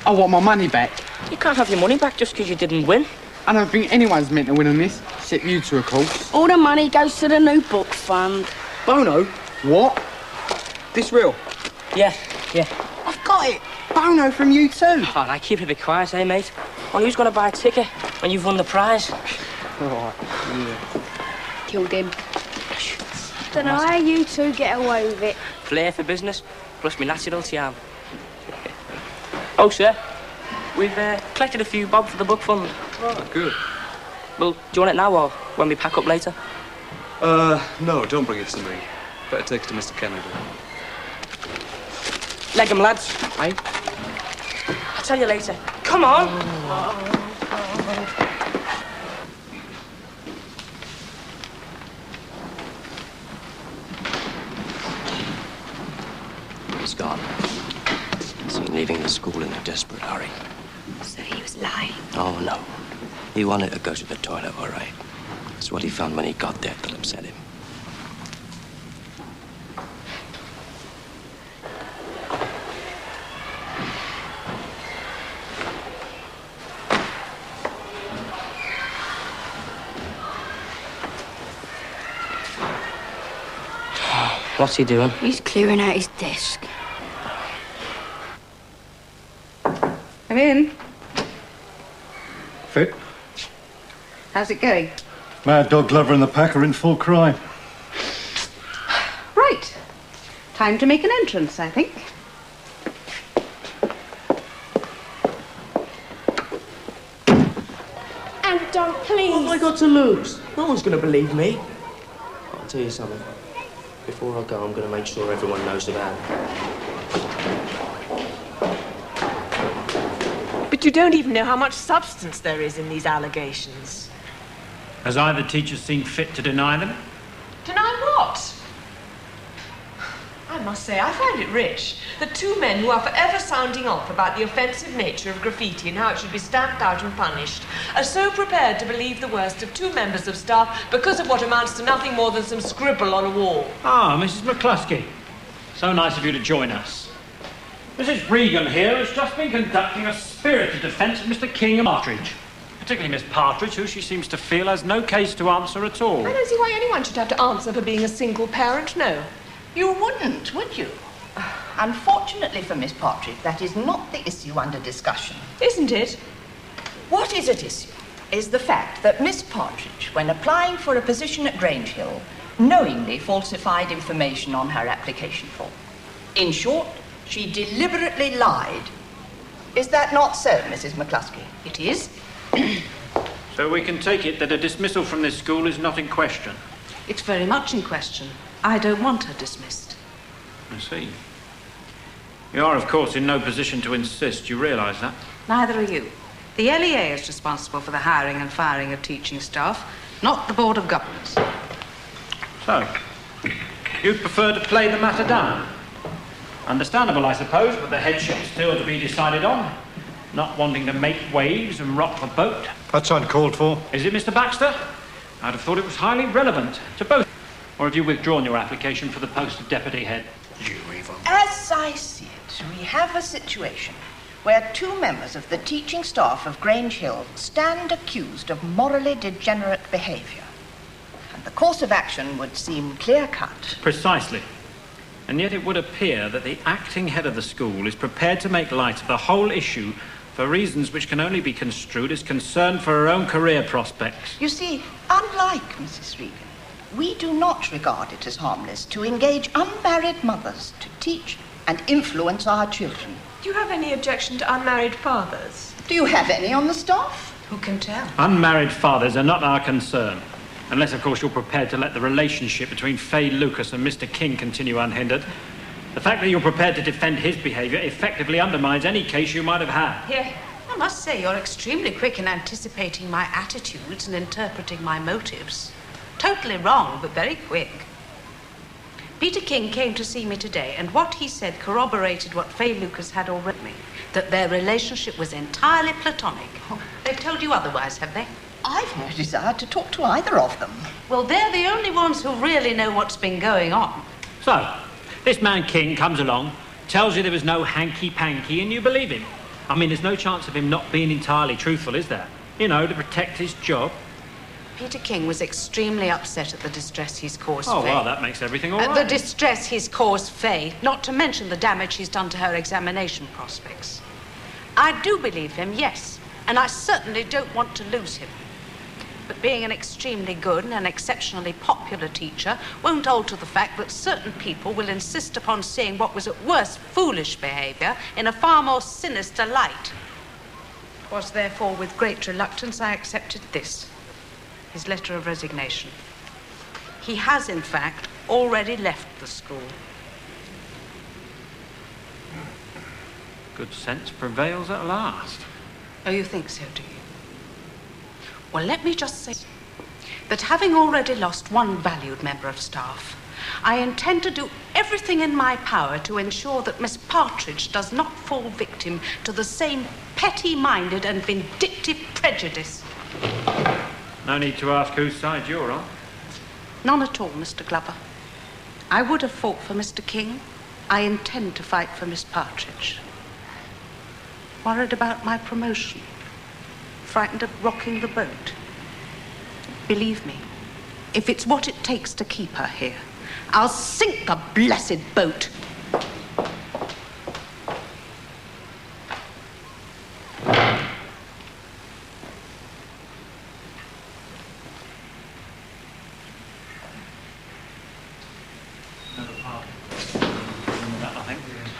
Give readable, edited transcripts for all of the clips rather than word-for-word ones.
I want my money back. You can't have your money back just because you didn't win. I don't think anyone's meant to win on this, except you two, of course. All the money goes to the new book fund. Bono? What? This real? Yeah. I've got it. Bono from you too. Oh, I keep it a bit quiet, eh, mate? Well, who's going to buy a ticket when you've won the prize? All right, yeah. Killed him. Don't know how you two get away with it. Flair for business, plus me natural charm. Oh, sir, we've collected a few bob for the book fund. Oh, good. Well, do you want it now or when we pack up later? No, don't bring it to me. Better take it to Mr. Kennedy. Leg 'em, lads. Hey? I'll tell you later. Come on! He's gone. Seen leaving the school in a desperate hurry. So he was lying. Oh, no. He wanted to go to the toilet, all right. It's what he found when he got there that upset him. What's he doing? He's clearing out his desk. Come in. Fit? How's it going? Mad Dog Glover and the pack are in full cry. Right. Time to make an entrance, I think. Anton, please. What have I got to lose? No one's going to believe me. I'll tell you something. Before I go, I'm going to make sure everyone knows about it. But you don't even know how much substance there is in these allegations. Has either teacher seen fit to deny them? Deny what? I must say, I find it rich that two men who are forever sounding off about the offensive nature of graffiti and how it should be stamped out and punished are so prepared to believe the worst of two members of staff because of what amounts to nothing more than some scribble on a wall. Ah, Mrs. McCluskey. So nice of you to join us. Mrs. Regan here has just been conducting a spirited defence of Mr. King and Partridge. Particularly Miss Partridge, who she seems to feel has no case to answer at all. I don't see why anyone should have to answer for being a single parent, no. You wouldn't, would you? Unfortunately for Miss Partridge, that is not the issue under discussion. Isn't it? What is at issue is the fact that Miss Partridge, when applying for a position at Grange Hill, knowingly falsified information on her application form. In short, she deliberately lied. Is that not so, Mrs. McCluskey? It is. So we can take it that a dismissal from this school is not in question. It's very much in question. I don't want her dismissed. I see. You are, of course, in no position to insist. You realise that? Neither are you. The LEA is responsible for the hiring and firing of teaching staff, not the Board of Governors. So, you'd prefer to play the matter down? Understandable, I suppose, but the headship's still to be decided on. Not wanting to make waves and rock the boat. That's uncalled for. Is it, Mr. Baxter? I'd have thought it was highly relevant to both. Or have you withdrawn your application for the post of deputy head? You even. As I see it, we have a situation where two members of the teaching staff of Grange Hill stand accused of morally degenerate behaviour. And the course of action would seem clear-cut. Precisely. And yet it would appear that the acting head of the school is prepared to make light of the whole issue for reasons which can only be construed as concern for her own career prospects. You see, unlike Mrs. Regan, we do not regard it as harmless to engage unmarried mothers to teach and influence our children. Do you have any objection to unmarried fathers? Do you have any on the staff? Who can tell? Unmarried fathers are not our concern. Unless, of course, you're prepared to let the relationship between Fay Lucas and Mr. King continue unhindered. The fact that you're prepared to defend his behaviour effectively undermines any case you might have had. Yeah, I must say you're extremely quick in anticipating my attitudes and interpreting my motives. Totally wrong, but very quick. Peter King came to see me today, and what he said corroborated what Fay Lucas had already told me, that their relationship was entirely platonic. They've told you otherwise, have they? I've no desire to talk to either of them. Well, they're the only ones who really know what's been going on. So, this man King comes along, tells you there was no hanky-panky, and you believe him. I mean, there's no chance of him not being entirely truthful, is there? You know, to protect his job. Peter King was extremely upset at the distress he's caused Oh, Faye. well, that makes everything all right. The distress he's caused Faye, not to mention the damage he's done to her examination prospects. I do believe him, yes, and I certainly don't want to lose him. But being an extremely good and an exceptionally popular teacher won't alter the fact that certain people will insist upon seeing what was at worst foolish behaviour in a far more sinister light. It was therefore with great reluctance I accepted this, his letter of resignation. He has, in fact, already left the school. Good sense prevails at last. Oh, you think so, do you? Well, let me just say that having already lost one valued member of staff, I intend to do everything in my power to ensure that Miss Partridge does not fall victim to the same petty-minded and vindictive prejudice. No need to ask whose side you're on. None at all, Mr. Glover. I would have fought for Mr. King. I intend to fight for Miss Partridge. Worried about my promotion. Frightened of rocking the boat. Believe me, if it's what it takes to keep her here, I'll sink the blessed boat.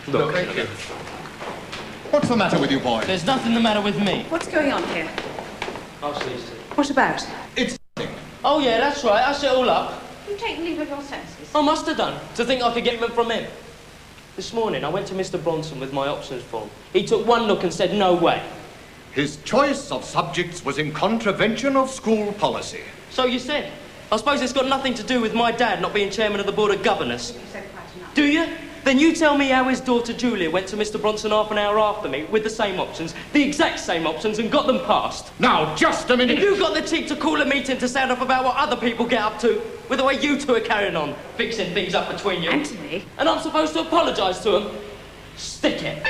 Look. What's the matter with you, boy? There's nothing the matter with me. What's going on here? I'll see you. What about? It's... Oh, yeah, that's right. I set it all up. You take leave of your senses. I must have done, to think I could get them from him. This morning, I went to Mr. Bronson with my options form. He took one look and said, no way. His choice of subjects was in contravention of school policy. So you said. I suppose it's got nothing to do with my dad not being chairman of the Board of Governors. You said quite enough. Do you? Then you tell me how his daughter Julia went to Mr. Bronson half an hour after me with the same options, the exact same options, and got them passed. Now, just a minute. And you got the cheek to call a meeting to sound off about what other people get up to, with the way you two are carrying on, fixing things up between you. Anthony? And I'm supposed to apologise to him? Stick it.